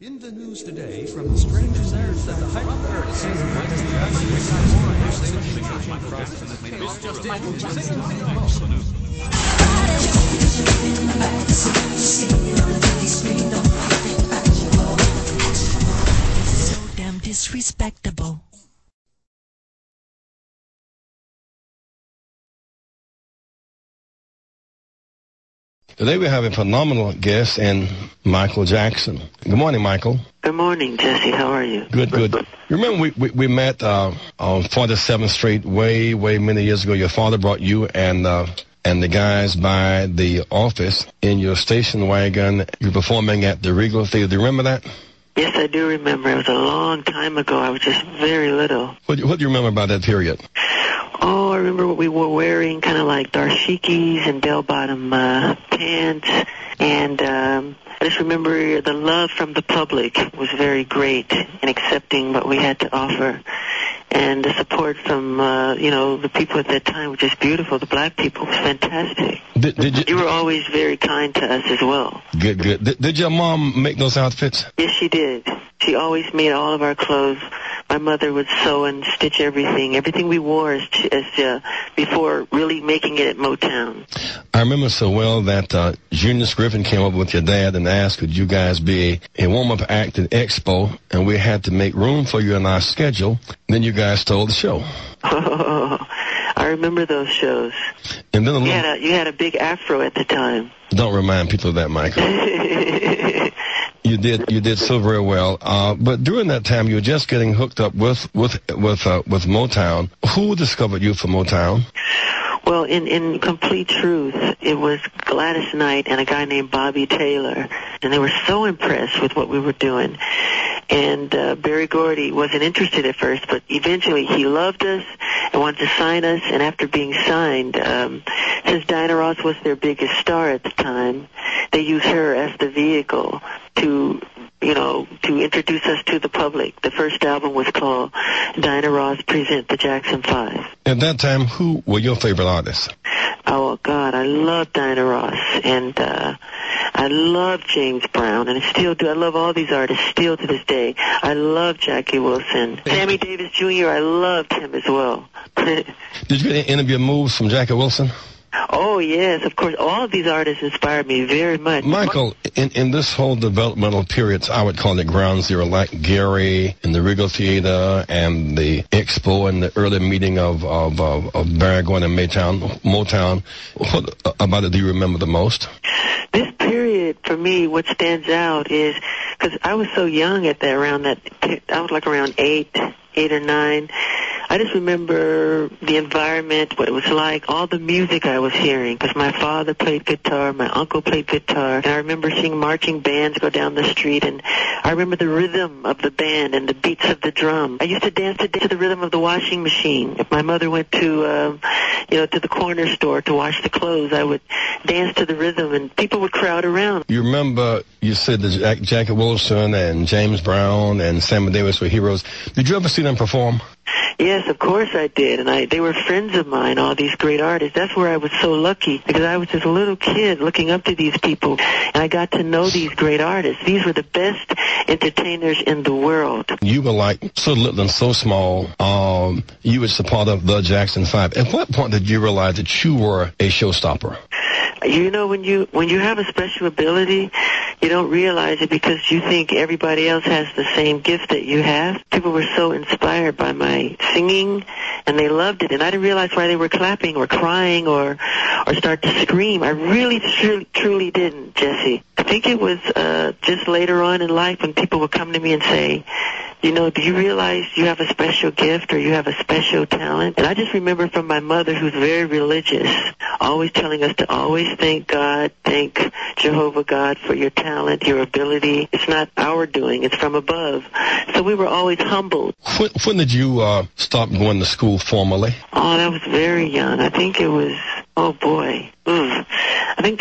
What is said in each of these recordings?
In the news today, from the strange news that the hyperbaric season might be so damn disrespectable. Today we have a phenomenal guest in Michael Jackson. Good morning, Michael. Good morning, Jesse. How are you? Good. You remember we met on 47th Street way many years ago. Your father brought you and the guys by the office in your station wagon. You were performing at the Regal Theater. Do you remember that? Yes, I do remember. It was a long time ago. I was just very little. What do you remember about that period? Oh, I remember what we were wearing, kind of like dashikis and bell-bottom pants. And I just remember the love from the public was very great in accepting what we had to offer. And the support from, the people at that time was just beautiful. The black people was fantastic. You were always very kind to us as well. Good. Did your mom make those outfits? Yes, she did. She always made all of our clothes. My mother would sew and stitch everything. Everything we wore as before really making it at Motown. I remember so well that Junior Griffin came up with your dad and asked, could you guys be a warm-up act at Expo? And we had to make room for you in our schedule. Then you guys stole the show. Oh, I remember those shows. And then you had a big afro at the time. Don't remind people of that, Michael. You did so very well. But during that time, you were just getting hooked up with Motown. Who discovered you for Motown? Well, in complete truth, it was Gladys Knight and a guy named Bobby Taylor, and they were so impressed with what we were doing. And Berry Gordy wasn't interested at first, but eventually he loved us and wanted to sign us. And after being signed, since Diana Ross was their biggest star at the time, they used her as the vehicle to introduce us to the public. The first album was called Diana Ross Present the Jackson 5. At that time, who were your favorite artists? Oh, God, I love Diana Ross, and I love James Brown, and I still do. I love all these artists still to this day. I love Jackie Wilson. Sammy Davis Jr., I loved him as well. Did you get any of your moves from Jackie Wilson? Oh, yes, of course. All of these artists inspired me very much. Michael, in this whole developmental period, I would call it ground zero, like Gary in the Regal Theater and the Expo and the early meeting of Berry Gordy and Motown. What about it do you remember the most? This period, for me, what stands out is, because I was so young at that, I was like around 8 or 9. I just remember the environment, what it was like, all the music I was hearing, because my father played guitar, my uncle played guitar, and I remember seeing marching bands go down the street, and I remember the rhythm of the band and the beats of the drum. I used to dance to the rhythm of the washing machine. If my mother went to the corner store to wash the clothes, I would dance to the rhythm, and people would crowd around. You remember you said that Jackie Wilson and James Brown and Sammy Davis were heroes. Did you ever see them perform? Yes, of course I did, and they were friends of mine, all these great artists. That's where I was so lucky, because I was just a little kid looking up to these people, and I got to know these great artists. These were the best entertainers in the world. You were like so little and so small. You were a part of the Jackson 5. At what point did you realize that you were a showstopper? You know, when you have a special ability, you don't realize it because you think everybody else has the same gift that you have. People were so inspired by my singing, and they loved it. And I didn't realize why they were clapping or crying or start to scream. I really, truly didn't, Jesse. I think it was just later on in life when people would come to me and say, do you realize you have a special gift or you have a special talent? And I just remember from my mother, who's very religious, always telling us to always thank God, thank Jehovah God for your talent, your ability. It's not our doing, it's from above. So we were always humbled. When did you stop going to school formally? Oh, that was very young. I think it was, oh boy. I think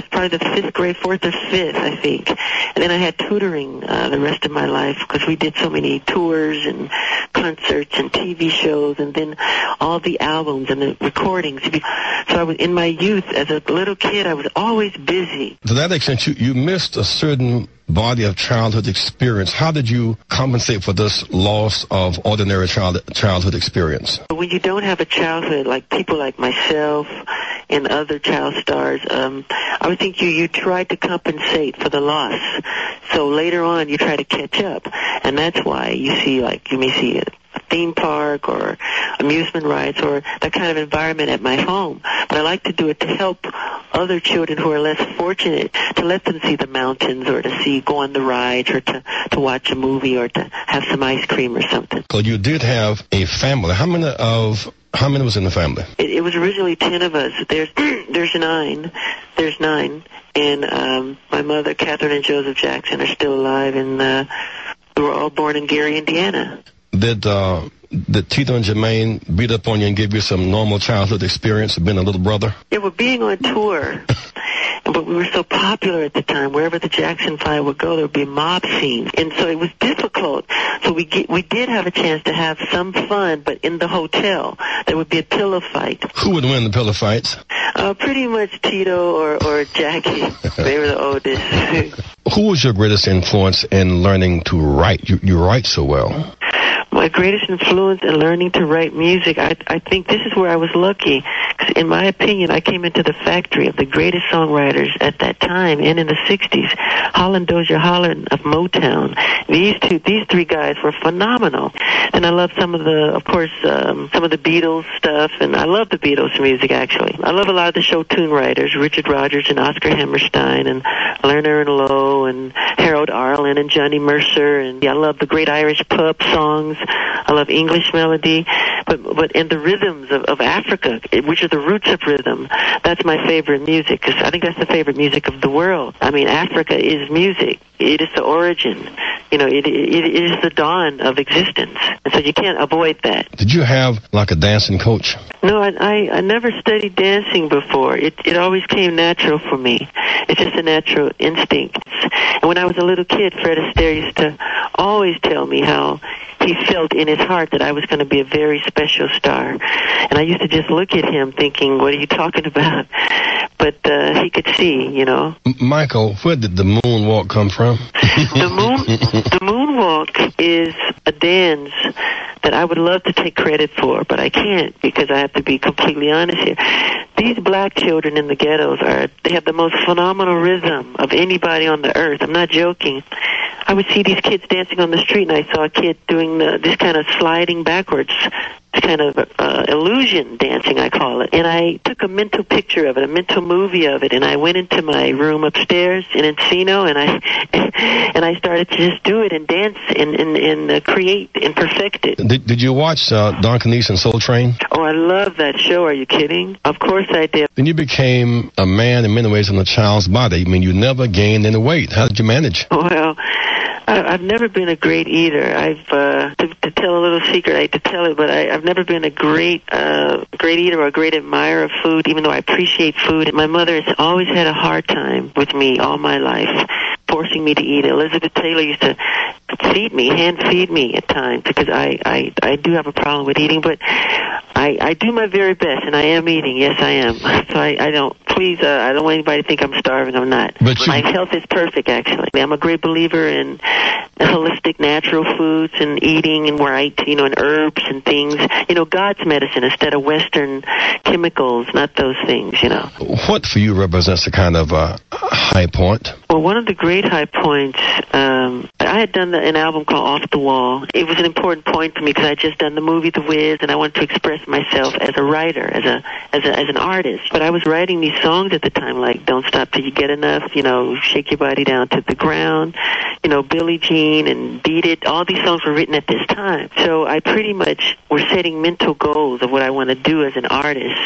probably the 5th grade, 4th or 5th, I think. And then I had tutoring the rest of my life because we did so many tours and concerts and TV shows and then all the albums and the recordings. So I was in my youth, as a little kid, I was always busy. To that extent, you missed a certain body of childhood experience. How did you compensate for this loss of ordinary childhood experience? When you don't have a childhood, like people like myself and other child stars, I would think you try to compensate for the loss. So later on, you try to catch up, and that's why you may see a theme park or amusement rides or that kind of environment at my home. But I like to do it to help other children who are less fortunate, to let them see the mountains or to go on the rides or to watch a movie or to have some ice cream or something. So you did have a family. How many was in the family? It was originally 10 of us. There's nine. And my mother, Catherine and Joseph Jackson, are still alive, and we were all born in Gary, Indiana. Did Tito and Jermaine beat up on you and give you some normal childhood experience of being a little brother? Yeah, we're being on tour. But we were so popular at the time. Wherever the Jackson 5 would go, there would be mob scenes. And so it was difficult. So we did have a chance to have some fun, but in the hotel, there would be a pillow fight. Who would win the pillow fights? Pretty much Tito or Jackie. They were the oldest. Who was your greatest influence in learning to write? You write so well. My greatest influence in learning to write music, I think this is where I was lucky. 'Cause in my opinion, I came into the factory of the greatest songwriters at that time and in the 60s. Holland Dozier Holland of Motown. These three guys were phenomenal. And I love some of the Beatles stuff, and I love the Beatles music, actually. I love a lot of the show tune writers, Richard Rodgers and Oscar Hammerstein and Lerner and Lowe and Harold Arlen and Johnny Mercer. And I love the great Irish pub songs. I love English melody, but in the rhythms of Africa, which are the roots of rhythm, that's my favorite music, because I think that's the favorite music of the world. I mean, Africa is music. It is the origin. It is the dawn of existence. And so you can't avoid that. Did you have like a dancing coach? No, I never studied dancing before. It always came natural for me. It's just a natural instinct. And when I was a little kid, Fred Astaire used to always tell me how he felt in his heart that I was going to be a very special star. And I used to just look at him thinking, what are you talking about? But he could see, Michael, where did the moonwalk come from? The moonwalk is a dance that I would love to take credit for, but I can't, because I have to be completely honest here. These black children in the ghettos they have the most phenomenal rhythm of anybody on the earth. I'm not joking. I would see these kids dancing on the street, and I saw a kid doing this kind of sliding backwards, this kind of illusion dancing, I call it. And I took a mental picture of it, a mental movie of it, and I went into my room upstairs in Encino, and I started to just do it and dance and create and perfect it. Did you watch Don Canese and Soul Train? Oh, I love that show. Are you kidding? Of course I did. Then you became a man in many ways in a child's body. I mean, you never gained any weight. How did you manage? Well, I've never been a great eater. To tell a little secret, I hate to tell it, but I've never been a great eater or a great admirer of food, even though I appreciate food. My mother has always had a hard time with me all my life, forcing me to eat. Elizabeth Taylor used to hand feed me at times, because I do have a problem with eating, but I do my very best, and I am eating. Yes, I am. So I don't want anybody to think I'm starving. I'm not. My health is perfect, actually. I'm a great believer in holistic, natural foods and eating, and where I eat, and herbs and things. God's medicine instead of Western chemicals, not those things, What for you represents a kind of high point? Well, one of the great high points, I had done an album called Off the Wall. It was an important point for me because I had just done the movie The Wiz, and I wanted to express myself as a writer, as an artist. But I was writing these songs at the time, like Don't Stop Till You Get Enough, Shake Your Body Down to the Ground, Billie Jean and Beat It. All these songs were written at this time. So I pretty much was setting mental goals of what I want to do as an artist.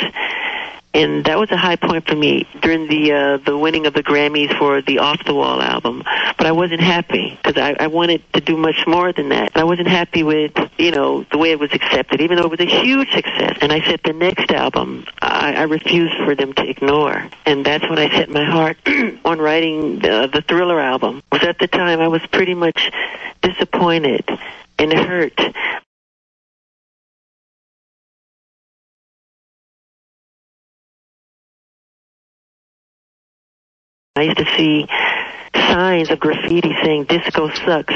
And that was a high point for me during the winning of the Grammys for the Off the Wall album. But I wasn't happy, because I wanted to do much more than that. I wasn't happy with, the way it was accepted, even though it was a huge success. And I said the next album, I refused for them to ignore. And that's when I set my heart on writing the Thriller album. Because at the time I was pretty much disappointed and hurt. I used to see signs of graffiti saying disco sucks.